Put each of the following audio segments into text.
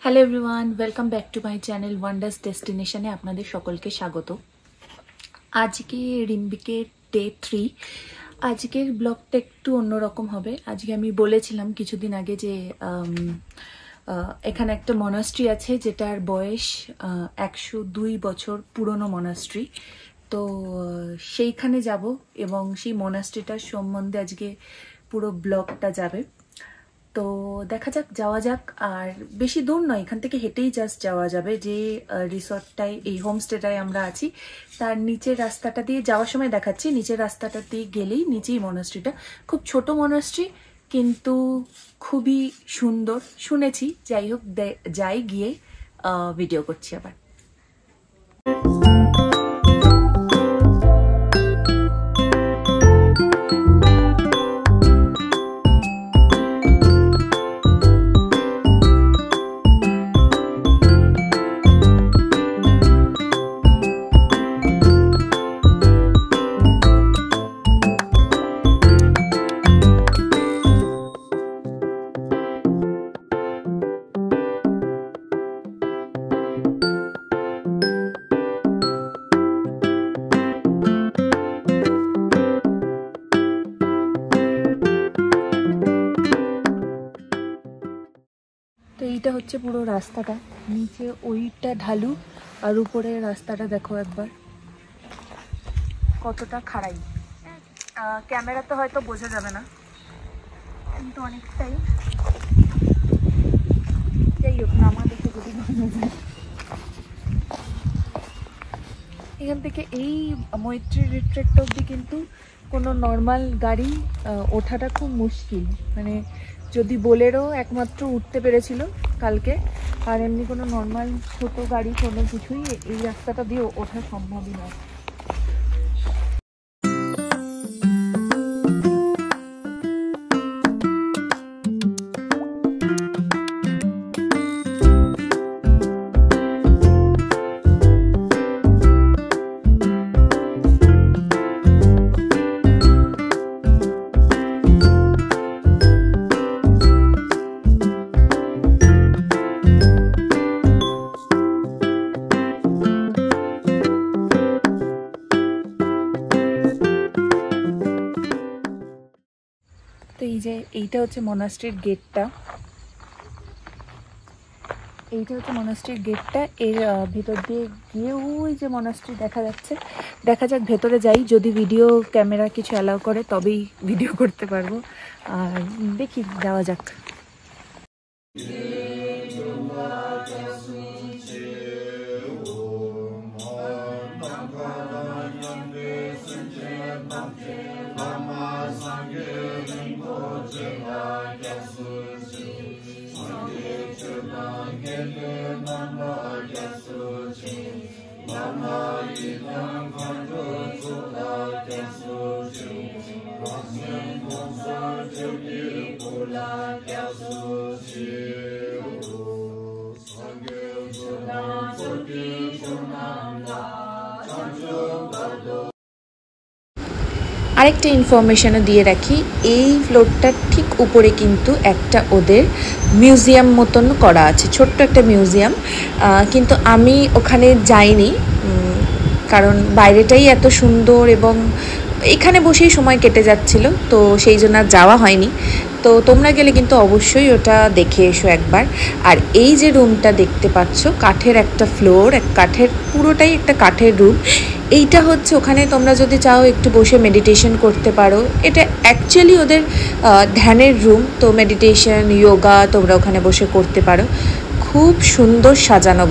Hello everyone, welcome back to my channel wonders ডেস্টিনেশনে আপনাদের সকলকে স্বাগত। আজকে রিম্বিকের ডে 3। আজকের ব্লগটা একটু অন্যরকম হবে। আজকে আমি বলেছিলাম কিছুদিন আগে যে এখানে একটা মনাস্ট্রি আছে যেটার বয়স 102 বছর পুরনো মনাস্ট্রি। তো সেইখানে যাব এবং সেই মনাস্ট্রিটার সম্বন্ধে আজকে পুরো ব্লগটা যাবে। তো দেখা যাক, যাওয়া যাক। আর বেশি দূর নয়, এখান থেকে হেঁটেই জাস্ট যাওয়া যাবে। যে রিসর্টটায়, এই হোমস্টেটায় আমরা আছি তার নিচের রাস্তাটা দিয়ে যাওয়ার সময় দেখাচ্ছি। নিচের রাস্তাটা দিয়ে গেলেই নিচেই মনাস্ট্রিটা। খুব ছোট মনাস্ট্রি কিন্তু খুবই সুন্দর শুনেছি। যাই হোক, যাই গিয়ে ভিডিও করছি আবার। তো এইটা হচ্ছে পুরো রাস্তাটা, নিচে ওইটা ঢালু আর উপরে রাস্তাটা দেখো একবার কতটা খাড়াই। ক্যামেরাতে হয়তো বোঝা যাবে না কিন্তু অনেকটাই। যাই হোক, নামা দেখে যদি বোঝা যায়। এখান থেকে এই মৈত্রী রিট্রিটটা অবধি কিন্তু কোনো নর্মাল গাড়ি ওঠাটা খুব মুশকিল। মানে যদি বোলেরো একমাত্র উঠতে পেরেছিল কালকে, আর এমনি কোনো নর্মাল ছোট গাড়ি কোনো কিছুই এই রাস্তাটা দিয়ে ওঠা সম্ভবই নয়। তো এই যে এইটা হচ্ছে মনাস্ট্রির গেটটা, এইটা হচ্ছে মনাস্ট্রির গেটটা। এর ভেতর দিয়ে গিয়ে ওই যে মনাস্ট্রি দেখা যাচ্ছে। দেখা যাক, ভেতরে যাই। যদি ভিডিও ক্যামেরা কিছু অ্যালাউ করে তবেই ভিডিও করতে পারবো। আর দেখি, যাওয়া যাক। আরেকটা ইনফরমেশনও দিয়ে রাখি, এই ফ্লোরটার ঠিক উপরে কিন্তু একটা ওদের মিউজিয়াম মতন করা আছে, ছোট্ট একটা মিউজিয়াম। কিন্তু আমি ওখানে যাইনি, কারণ বাইরেটাই এত সুন্দর এবং এখানে বসেই সময় কেটে যাচ্ছিল, তো সেই জন্য আর যাওয়া হয়নি। তো তোমরা গেলে কিন্তু অবশ্যই ওটা দেখে এসো একবার। আর এই যে রুমটা দেখতে পাচ্ছ, কাঠের একটা ফ্লোর, পুরোটাই একটা কাঠের রুম। এইটা হচ্ছে ওখানে তোমরা যদি চাও একটু বসে মেডিটেশন করতে পারো। এটা অ্যাকচুয়ালি ওদের ধ্যানের রুম, তো মেডিটেশন, যোগা তোমরা ওখানে বসে করতে পারো। খুব সুন্দর সাজানো।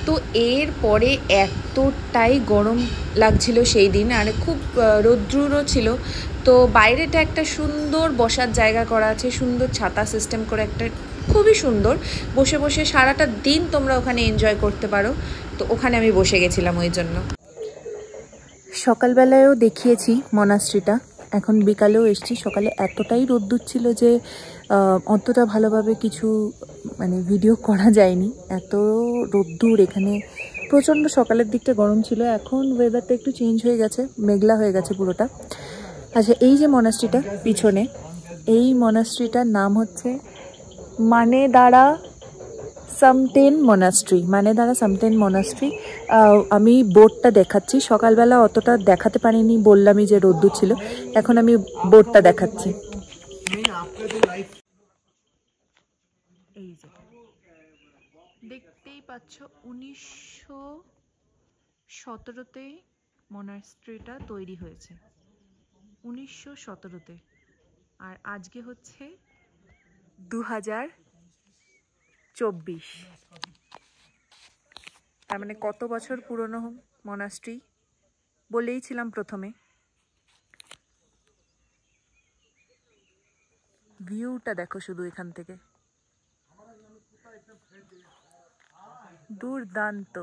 তো এরপরে এতটাই গরম লাগছিল সেই দিন, আর খুব রৌদ্রও ছিল। তো বাইরেটা একটা সুন্দর বসার জায়গা করা আছে, সুন্দর ছাতা সিস্টেম করে একটা, খুবই সুন্দর। বসে বসে সারাটা দিন তোমরা ওখানে এনজয় করতে পারো। তো ওখানে আমি বসে গেছিলাম ওই জন্য। সকালবেলায়ও দেখিয়েছি মনাস্ট্রিটা, এখন বিকালেও এসছি। সকালে এতটাই রোদ্দুর ছিল যে অতটা ভালোভাবে কিছু মানে ভিডিও করা যায়নি, এত রোদ্দুর এখানে। প্রচণ্ড সকালের দিকটা গরম ছিল, এখন ওয়েদারটা একটু চেঞ্জ হয়ে গেছে, মেঘলা হয়ে গেছে পুরোটা। আচ্ছা, এই যে মনাস্ট্রিটা পিছনে, এই মনাস্ট্রিটার নাম হচ্ছে মানেদারা সামটেন মনাস্ট্রি। মানেদারা সামটেন মনাস্ট্রি। আমি বোর্ডটা দেখাচ্ছি, সকালবেলা অতটা দেখাতে পারিনি, বললামই যে রোদ্দুর ছিল। এখন আমি বোর্ডটা দেখাচ্ছি। এই যে দেখতেই পাচ্ছ, 1917-তে মনাস্ট্রিটা তৈরি হয়েছে, 1917-তে। আর আজকে হচ্ছে 2024। তার মানে কত বছর পুরনো মনাস্ট্রি, বলেই ছিলাম প্রথমে। ভিউটা দেখো শুধু এখান থেকে, দুর্দান্ত।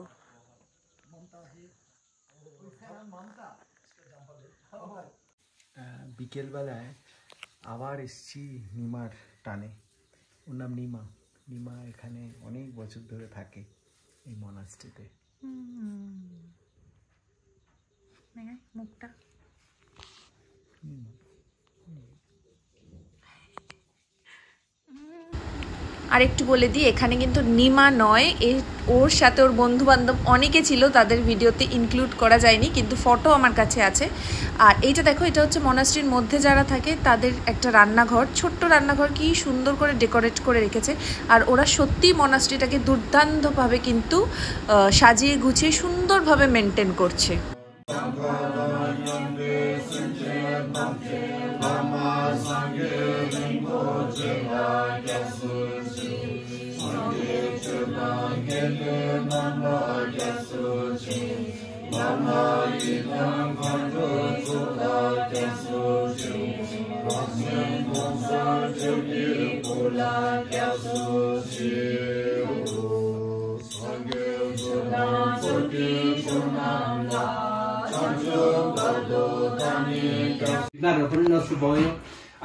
বিকেলবেলায় আবার এসছি নিমার টানে। ওর নাম নিমা। নিমা এখানে অনেক বছর ধরে থাকে এই মনাস্ট্রিতে। মুখটা আর একটু বলে দিই, এখানে কিন্তু নিমা নয়, ওর সাথে ওর বন্ধু বান্ধব অনেকে ছিল, তাদের ভিডিওতে ইনক্লুড করা যায়নি, কিন্তু ফটো আমার কাছে আছে। আর এইটা দেখো, এটা হচ্ছে মনাস্ট্রির মধ্যে যারা থাকে তাদের একটা রান্নাঘর, ছোট্ট রান্নাঘর, কি সুন্দর করে ডেকোরেট করে রেখেছে। আর ওরা সত্যিই মনাস্ট্রিটাকে দুর্দান্তভাবে কিন্তু সাজিয়ে গুছিয়ে সুন্দরভাবে মেনটেন করছে।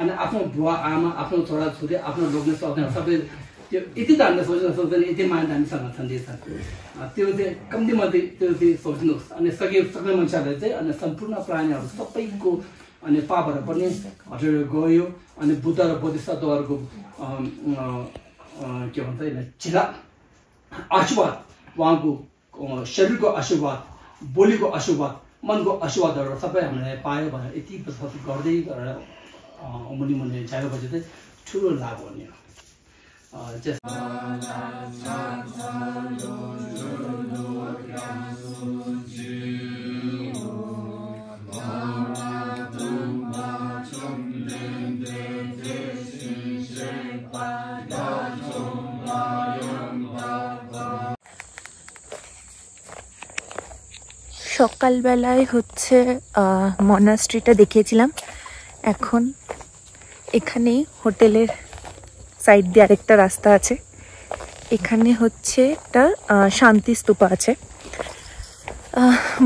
अनि आफ्नो बुवा आमा, आफ्नो छोराछोरी, आफ्नो लोग्ने सक्दैन, सबै त्यो यति त हामीले सोच्दैन, यति माया हामीसँग छँदैछ। त्यो चाहिँ कम्तीमध्ये त्यो चाहिँ सोच्नुहोस्। अनि सक्ने मान्छेहरूले चाहिँ अनि सम्पूर्ण प्राणीहरू सबैको अनि पापहरू पनि हटेर गयो। अनि बुद्ध र बोधिसत्वहरूको के भन्छ चिला आशीर्वाद, उहाँको शरीरको आशीर्वाद, बोलीको आशीर्वाद, मनको आशीर्वादहरू सबै हामीले पायो भनेर यति गर्दै गरेर मुनि मुनि जाएपछि चाहिँ ठुलो लाभ हुने हो। সকালবেলায় হচ্ছে মনাস্ট্রিটা দেখিয়েছিলাম। এখন এখানে হোটেলের সাইড দিয়ে আরেকটা রাস্তা আছে, এখানে হচ্ছে একটা শান্তি স্তূপা আছে।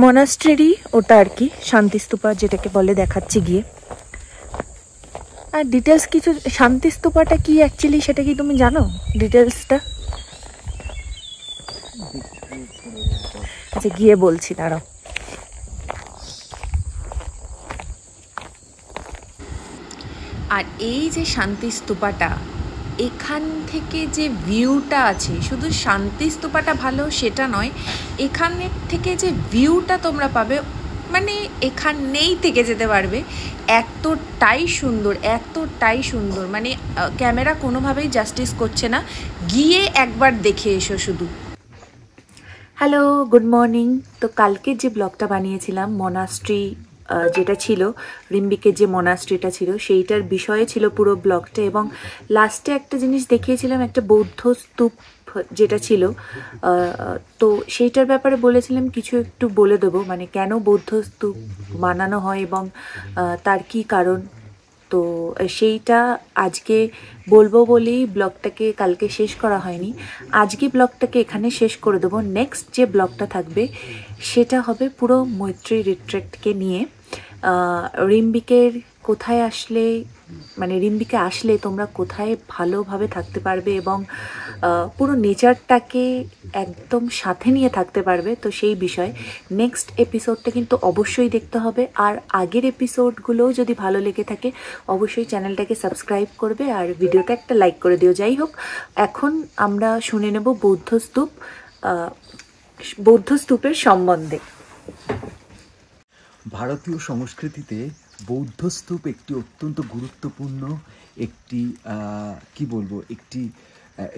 মনাস্ট্রিরই ওটা আর কি, শান্তি স্তূপা যেটাকে বলে, দেখাচ্ছি গিয়ে। আর ডিটেলস কিছু, শান্তি স্তূপাটা কি অ্যাকচুয়ালি সেটা কি তুমি জানো ডিটেলসটা? আচ্ছা, গিয়ে বলছি, দাঁড়াও। আর এই যে শান্তি স্তূপাটা, এখান থেকে যে ভিউটা আছে, শুধু শান্তি স্তূপাটা ভালো সেটা নয়, এখানে থেকে যে ভিউটা তোমরা পাবে, মানে এখানেই থেকে যেতে পারবে, এতটাই সুন্দর, এতটাই সুন্দর, মানে ক্যামেরা কোনোভাবেই জাস্টিস করছে না। গিয়ে একবার দেখে এসো শুধু। Hello, good morning. তো কালকে যে ব্লগটা বানিয়েছিলাম মনাস্ট্রি যেটা ছিল, রিম্বিকের যে মনাস্ট্রিটা ছিল, সেইটার বিষয়ে ছিল পুরো ব্লগটা। এবং লাস্টে একটা জিনিস দেখিয়েছিলাম, একটা বৌদ্ধ স্তূপ যেটা ছিল, তো সেইটার ব্যাপারে বলেছিলাম কিছু একটু বলে দেবো, মানে কেন বৌদ্ধ স্তূপ বানানো হয় এবং তার কি কারণ। তো সেইটা আজকে বলবো বলেই ব্লগটাকে কালকে শেষ করা হয়নি। আজকে ব্লগটাকে এখানে শেষ করে দেবো। নেক্সট যে ব্লগটা থাকবে সেটা হবে পুরো মৈত্রী রিট্রিটকে নিয়ে। রিম্বিকের কোথায় আসলে, মানে রিম্বিকে আসলে তোমরা কোথায় ভালোভাবে থাকতে পারবে এবং পুরো নেচারটাকে একদম সাথে নিয়ে থাকতে পারবে, তো সেই বিষয় নেক্সট এপিসোডটা কিন্তু অবশ্যই দেখতে হবে। আর আগের এপিসোডগুলোও যদি ভালো লেগে থাকে অবশ্যই চ্যানেলটাকে সাবস্ক্রাইব করবে আর ভিডিওটা একটা লাইক করে দিও। যাই হোক, এখন আমরা শুনে নেব বৌদ্ধ স্তূপের সম্বন্ধে। ভারতীয় সংস্কৃতিতে বৌদ্ধ স্তূপ একটি অত্যন্ত গুরুত্বপূর্ণ একটি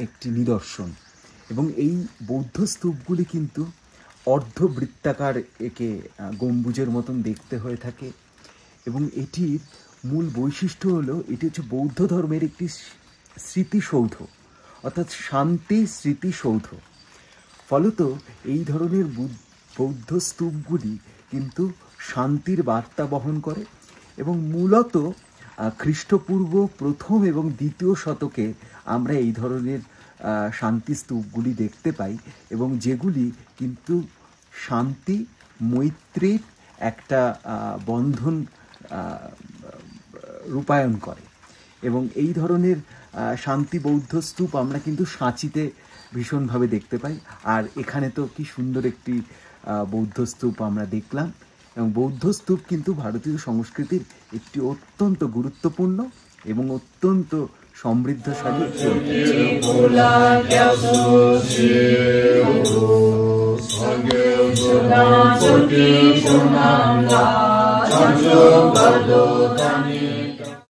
একটি নিদর্শন, এবং এই বৌদ্ধ স্তূপগুলি কিন্তু অর্ধবৃত্তাকার, একে গম্বুজের মতন দেখতে হয়ে থাকে। এবং এটির মূল বৈশিষ্ট্য হলো এটি হচ্ছে বৌদ্ধ ধর্মের একটি স্মৃতিসৌধ, অর্থাৎ শান্তি স্মৃতিসৌধ। ফলত এই ধরনের বৌদ্ধ স্তূপগুলি কিন্তু শান্তির বার্তা বহন করে, এবং মূলত খ্রিস্টপূর্ব প্রথম এবং দ্বিতীয় শতকে আমরা এই ধরনের শান্তি স্তূপগুলি দেখতে পাই, এবং যেগুলি কিন্তু শান্তি মৈত্রীর একটা বন্ধন রূপায়ণ করে। এবং এই ধরনের শান্তি বৌদ্ধ স্তূপ আমরা কিন্তু সাঁচিতে ভীষণভাবে দেখতে পাই। আর এখানে তো কি সুন্দর একটি বৌদ্ধ স্তূপ আমরা দেখলাম। এবং বৌদ্ধ স্তূপ কিন্তু ভারতীয় সংস্কৃতির একটি অত্যন্ত গুরুত্বপূর্ণ এবং অত্যন্ত সমৃদ্ধশালী ঐতিহ্য।